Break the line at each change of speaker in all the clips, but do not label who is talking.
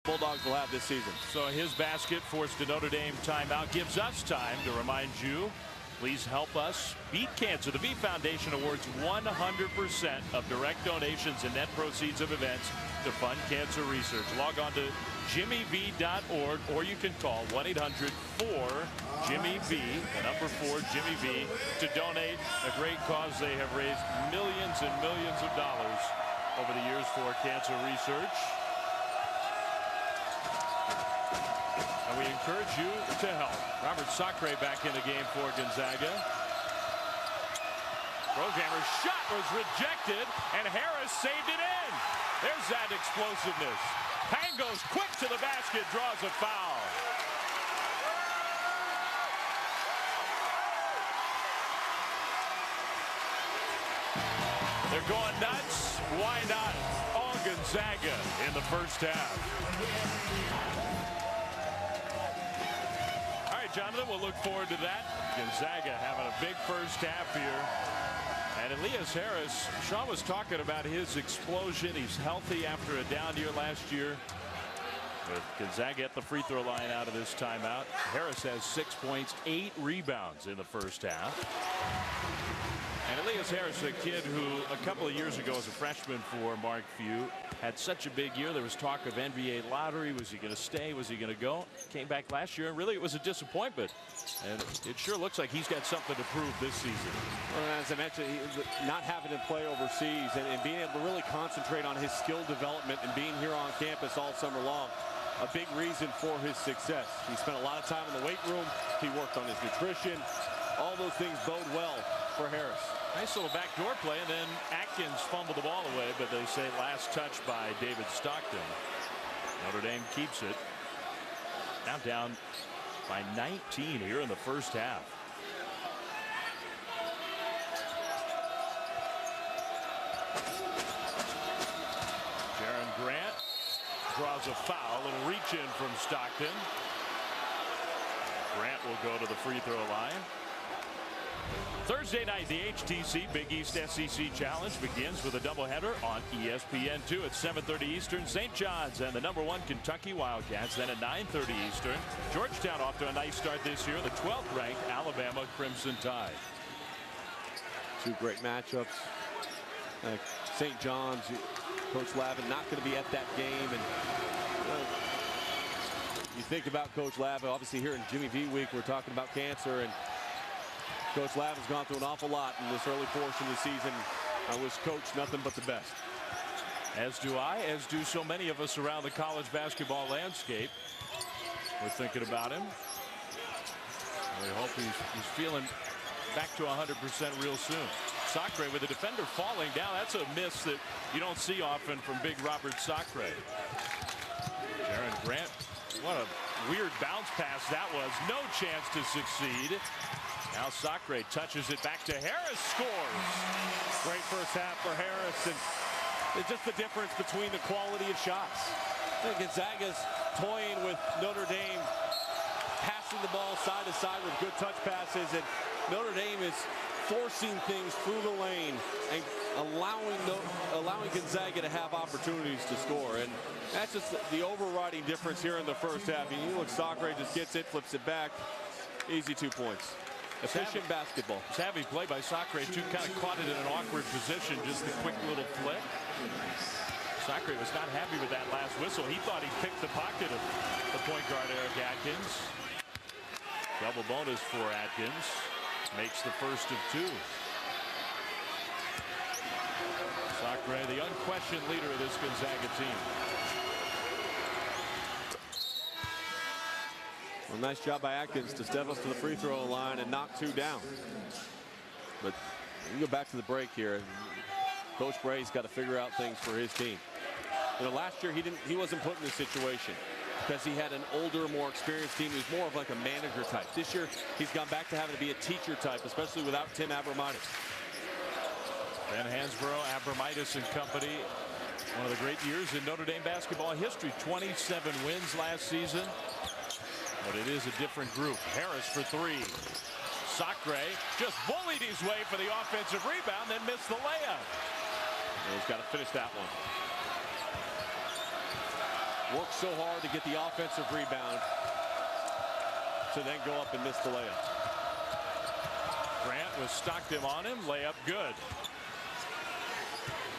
Bulldogs will have this season.
So his basket forced a Notre Dame timeout gives us time to remind you, please help us beat cancer. The V Foundation awards 100% of direct donations and net proceeds of events to fund cancer research. Log on to jimmyv.org or you can call 1-800-4-JIMMY-V, the number 4-JIMMY-V, to donate. A great cause. They have raised millions and millions of dollars over the years for cancer research. And we encourage you to help. Robert Sacre back in the game for Gonzaga. Rosehammer's shot was rejected, and Harris saved it in. There's that explosiveness. Pang goes quick to the basket, draws a foul. They're going nuts. Why not? All Gonzaga in the first half. Jonathan, we'll look forward to that. Gonzaga having a big first half here. And Elias Harris, Sean was talking about his explosion. He's healthy after a down year last year. With Gonzaga at the free throw line out of this timeout. Harris has 6 points, 8 rebounds in the first half. And Elias Harris, a kid who a couple of years ago was a freshman for Mark Few, had such a big year. There was talk of NBA lottery. Was he going to stay? Was he going to go? Came back last year, and really it was a disappointment. And it sure looks like he's got something to prove this season.
Well, as I mentioned, not having to play overseas and being able to really concentrate on his skill development and being here on campus all summer long, a big reason for his success. He spent a lot of time in the weight room. He worked on his nutrition. All those things bode well for Harris.
Nice little backdoor play, and then Atkins fumbled the ball away, but they say last touch by David Stockton. Notre Dame keeps it. Now down by 19 here in the first half. Jaron Grant draws a foul. A little reach in from Stockton. Grant will go to the free throw line. Thursday night, the HTC Big East SEC Challenge begins with a doubleheader on ESPN2 at 7:30 Eastern. St. John's and the #1 Kentucky Wildcats. Then at 9:30 Eastern, Georgetown off to a nice start this year. The 12th ranked Alabama Crimson Tide.
Two great matchups. St. John's, Coach Lavin not going to be at that game, and you think about Coach Lavin. Obviously, here in Jimmy V Week, we're talking about cancer, and Coach Lavin's gone through an awful lot in this early portion of the season. I wish Coach nothing but the best.
As do I, as do so many of us around the college basketball landscape. We're thinking about him. We hope he's feeling back to 100% real soon. Sacre with the defender falling down. That's a miss that you don't see often from big Robert Sacre. Jaron Grant, what a weird bounce pass that was. No chance to succeed. Now Sacre touches it back to Harris, scores.
Great first half for Harris, and it's just the difference between the quality of shots. Gonzaga's toying with Notre Dame, passing the ball side to side with good touch passes, and Notre Dame is forcing things through the lane and allowing Gonzaga to have opportunities to score. And that's just the overriding difference here in the first half. And you look, Sacre just gets it, flips it back. Easy 2 points. Efficient basketball.
Savvy play by Sacre, too. Kind of caught it in an awkward position. Just a quick little flick. Sacre was not happy with that last whistle. He thought he picked the pocket of the point guard, Eric Atkins. Double bonus for Atkins. Makes the first of 2. Sacre, the unquestioned leader of this Gonzaga team.
Well, nice job by Atkins to step us to the free throw line and knock 2 down. But we go back to the break here. Coach Bray's got to figure out things for his team. You know, last year he wasn't put in this situation because he had an older, more experienced team. He was more of like a manager type. This year he's gone back to having to be a teacher type, especially without Tim Abromaitis.
Ben Hansborough, Abromaitis and company. One of the great years in Notre Dame basketball history. 27 wins last season. But it is a different group. Harris for 3. Sacre just bullied his way for the offensive rebound, then missed the layup.
And he's got to finish that one. Worked so hard to get the offensive rebound to then go up and miss the layup.
Grant was stocked him on him. Layup good.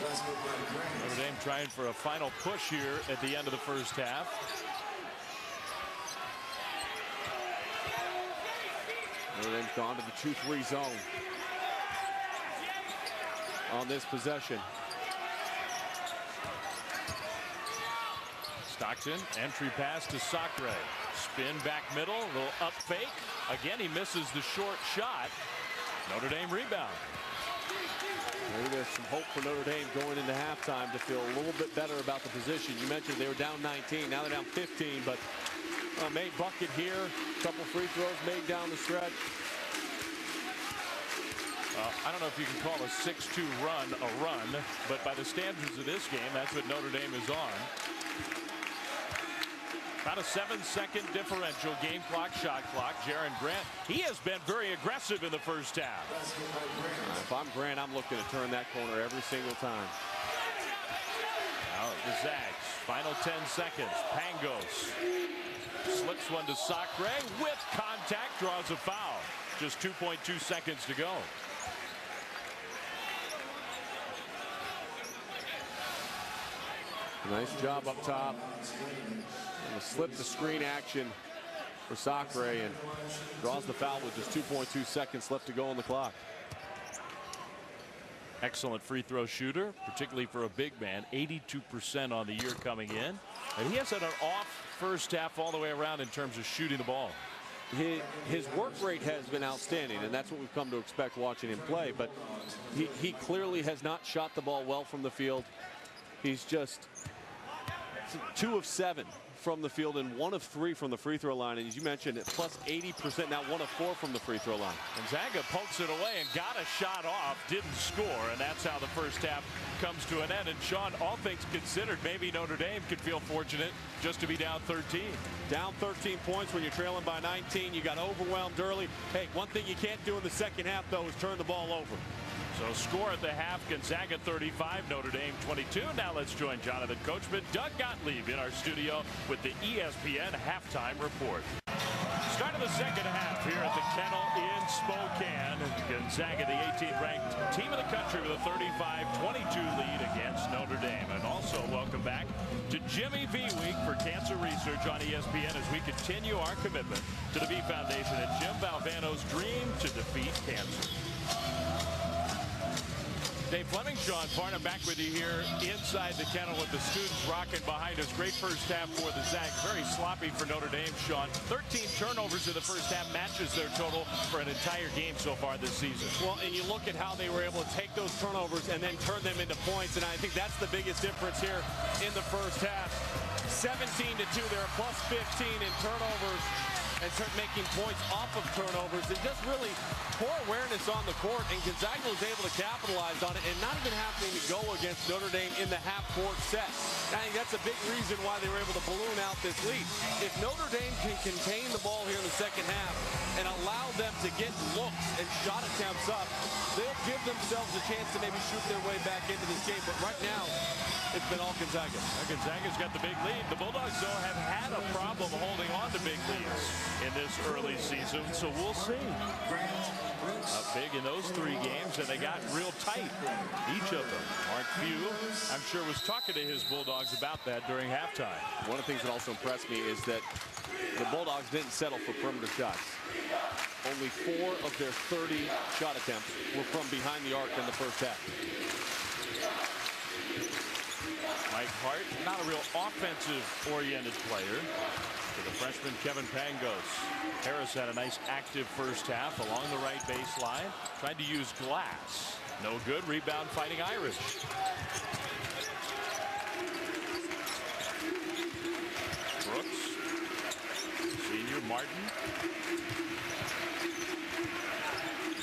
Notre Dame trying for a final push here at the end of the first half.
Notre Dame's gone to the 2-3 zone on this possession.
Stockton, entry pass to Sacre. Spin back middle, a little up fake. Again, he misses the short shot. Notre Dame rebound.
Maybe there's some hope for Notre Dame going into halftime to feel a little bit better about the position. You mentioned they were down 19, now they're down 15, but made bucket here, a couple free throws made down the stretch.
I don't know if you can call a 6-2 run a run, but by the standards of this game, that's what Notre Dame is on. About a 7-second differential, game clock, shot clock. Jaron Grant, he has been very aggressive in the first half.
If I'm Grant, I'm looking to turn that corner every single time.
Now the Zags, final 10 seconds. Pangos slips one to Sacre with contact, draws a foul. Just 2.2 seconds to go.
Nice job up top. Slip the screen action for Sacre and draws the foul with just 2.2 seconds left to go on the clock.
Excellent free throw shooter, particularly for a big man. 82% on the year coming in. And he has had an off first half all the way around in terms of shooting the ball.
His work rate has been outstanding, and that's what we've come to expect watching him play. But he clearly has not shot the ball well from the field. He's just 2 of 7 from the field and 1 of 3 from the free throw line. And as you mentioned, plus 80%, now 1 of 4 from the free throw line.
Gonzaga pokes it away and got a shot off, didn't score, and that's how the first half comes to an end. And Sean, all things considered, maybe Notre Dame could feel fortunate just to be down 13.
Down 13 points when you're trailing by 19. You got overwhelmed early. Hey, one thing you can't do in the second half, though, is turn the ball over.
So score at the half, Gonzaga 35, Notre Dame 22. Now let's join Jonathan Coachman, Doug Gottlieb in our studio with the ESPN halftime report. Start of the second half here at the Kennel in Spokane. Gonzaga, the 18th ranked team of the country with a 35-22 lead against Notre Dame. And also welcome back to Jimmy V Week for Cancer Research on ESPN as we continue our commitment to the V Foundation and Jim Valvano's dream to defeat cancer. Dave Fleming, Sean Farnham back with you here inside the Kennel with the students rocking behind us. Great first half for the Zags. Very sloppy for Notre Dame, Sean. 13 turnovers in the first half matches their total for an entire game so far this season.
Well, and you look at how they were able to take those turnovers and then turn them into points, and I think that's the biggest difference here in the first half. 17-2, they're plus 15 in turnovers and start making points off of turnovers. And just really poor awareness on the court, and Gonzaga was able to capitalize on it and not even having to go against Notre Dame in the half-court set. I think that's a big reason why they were able to balloon out this lead. If Notre Dame can contain the ball here in the second half and allow them to get looks and shot attempts up, they'll give themselves a chance to maybe shoot their way back into this game. But right now, it's been all Gonzaga.
Gonzaga's got the big lead. The Bulldogs, though, have had a problem holding on to big leads in this early season, so we'll see. Up big in those 3 games, and they got real tight, each of them. Mark Few, I'm sure, was talking to his Bulldogs about that during halftime.
One of the things that also impressed me is that the Bulldogs didn't settle for perimeter shots. Only 4 of their 30 shot attempts were from behind the arc in the first half.
Mike Hart, not a real offensive-oriented player. To the freshman Kevin Pangos. Harris had a nice active first half along the right baseline. Tried to use glass. No good. Rebound fighting Irish. Brooks. Senior Martin.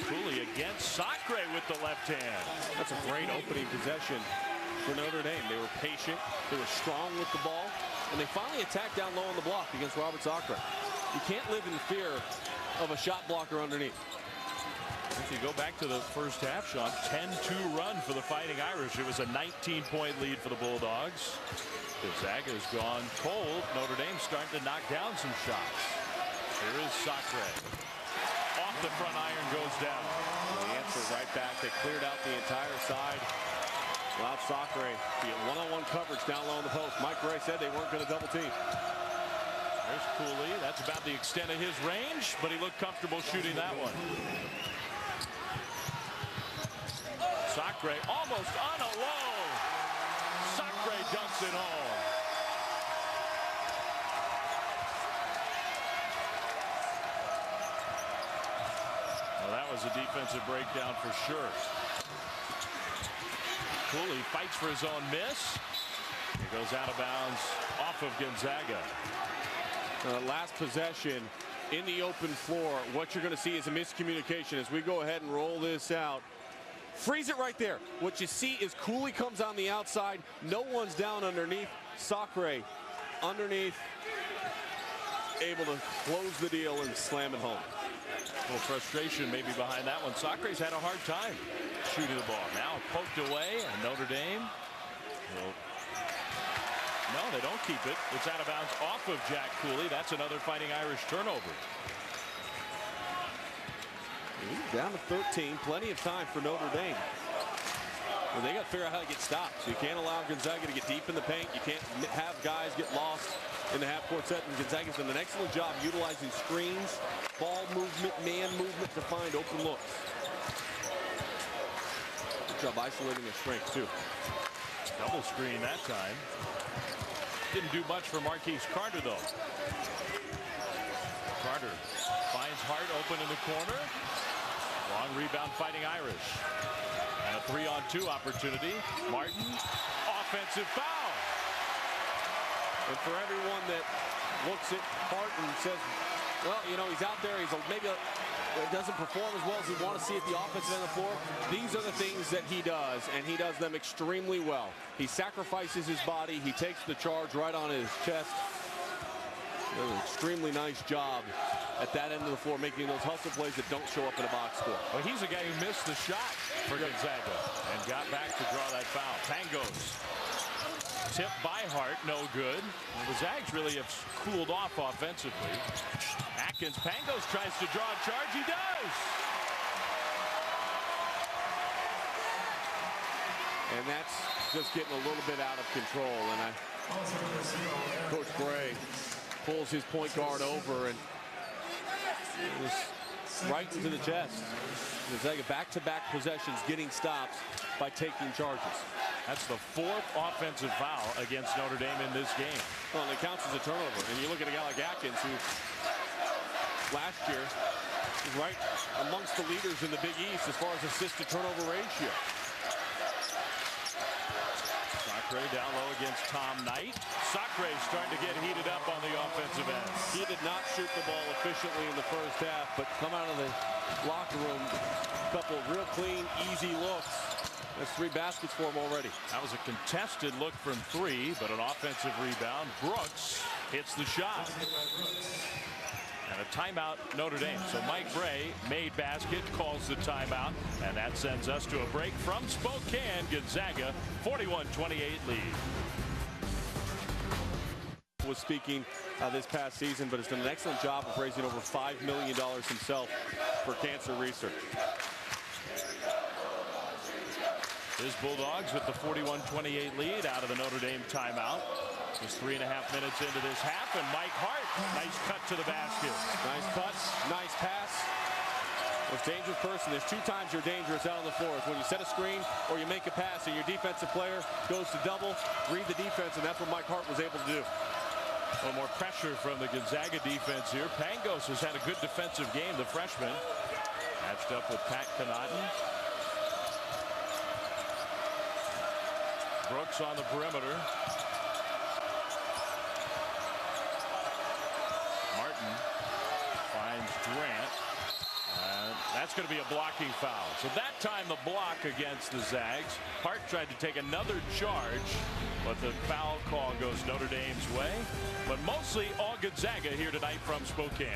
Cooley against Sacre with the left hand.
That's a great opening possession for Notre Dame. They were patient. They were strong with the ball. And they finally attacked down low on the block against Robert Sacre. You can't live in fear of a shot blocker underneath.
If you go back to the first half, Sean, 10-2 run for the Fighting Irish. It was a 19-point lead for the Bulldogs. Gonzaga's gone cold. Notre Dame's starting to knock down some shots. Here is Sacre. Off the front iron, goes down.
The answer right back. They cleared out the entire side. Allowed Sacre be at one-on-one coverage down low on the post. Mike Gray said they weren't going to double team.
There's Cooley. That's about the extent of his range, but he looked comfortable shooting that one. Sacre almost on a low. Sacre dunks it home. Well, that was a defensive breakdown for sure. Cooley fights for his own miss. He goes out of bounds off of Gonzaga.
Last possession in the open floor. What you're going to see is a miscommunication as we go ahead and roll this out. Freeze it right there. What you see is Cooley comes on the outside. No one's down underneath. Sacre underneath, able to close the deal and slam it home.
A little frustration maybe behind that one. Sacre's had a hard time shooting the ball. Now poked away, and Notre Dame will. No, they don't keep it. It's out of bounds off of Jack Cooley. That's another Fighting Irish turnover.
Down to 13. Plenty of time for Notre Dame. Well, they got to figure out how to get stopped. So you can't allow Gonzaga to get deep in the paint. You can't have guys get lost in the half-court set. And Gonzaga's done an excellent job utilizing screens, ball movement, man movement to find open looks. Good job isolating their strength, too.
Double screen that time. Didn't do much for Marquise Carter, though. Carter finds Hart open in the corner. Long rebound, Fighting Irish. And a 3-on-2 opportunity. Martin, offensive foul.
And for everyone that looks at Hart and says, well, you know, he's out there, maybe doesn't perform as well as we want to see at the offensive end of the floor. These are the things that he does, and he does them extremely well. He sacrifices his body. He takes the charge right on his chest. Does an extremely nice job at that end of the floor, making those hustle plays that don't show up in a box score.
Well, he's a guy who missed the shot for Gonzaga and got back to draw that foul. Pangos tipped by Hart, no good. Well, the Zags really have cooled off offensively. Atkins, Pangos tries to draw a charge. He does.
And that's just getting a little bit out of control. And Coach Gray pulls his point guard over and just right into the chest. Gonzaga back-to-back possessions, getting stops by taking charges.
That's the 4th offensive foul against Notre Dame in this game.
Well, and it counts as a turnover. And you look at a guy like Atkins, who last year was right amongst the leaders in the Big East as far as assist-to-turnover ratio.
Sacre down low against Tom Knight. Sacre's starting to get heated up on the offensive end.
He did not shoot the ball efficiently in the first half, but come out of the locker room, a couple of real clean, easy looks. That's 3 baskets for him already.
That was a contested look from 3, but an offensive rebound. Brooks hits the shot. And a timeout, Notre Dame. So Mike Bray made basket, calls the timeout, and that sends us to a break from Spokane. Gonzaga, 41-28 lead.
Was speaking this past season, but has done an excellent job of raising over $5 million himself for cancer research.
His Bulldogs with the 41-28 lead out of the Notre Dame timeout. Just 3.5 minutes into this half, and Mike Hart, nice cut to the basket.
Nice cuts, nice pass. Most dangerous person, there's 2 times you're dangerous out on the floor. It's when you set a screen or you make a pass and your defensive player goes to double, read the defense, and that's what Mike Hart was able to do.
A little more pressure from the Gonzaga defense here. Pangos has had a good defensive game, the freshman. Matched up with Pat Connaughton. Brooks on the perimeter. Martin finds Durant. And that's going to be a blocking foul. So that time the block against the Zags. Hart tried to take another charge, but the foul call goes Notre Dame's way. But mostly all Gonzaga here tonight from Spokane.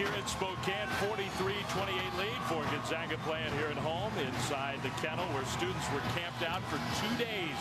here in Spokane. 43-28 lead for Gonzaga playing here at home inside the Kennel, where students were camped out for 2 days.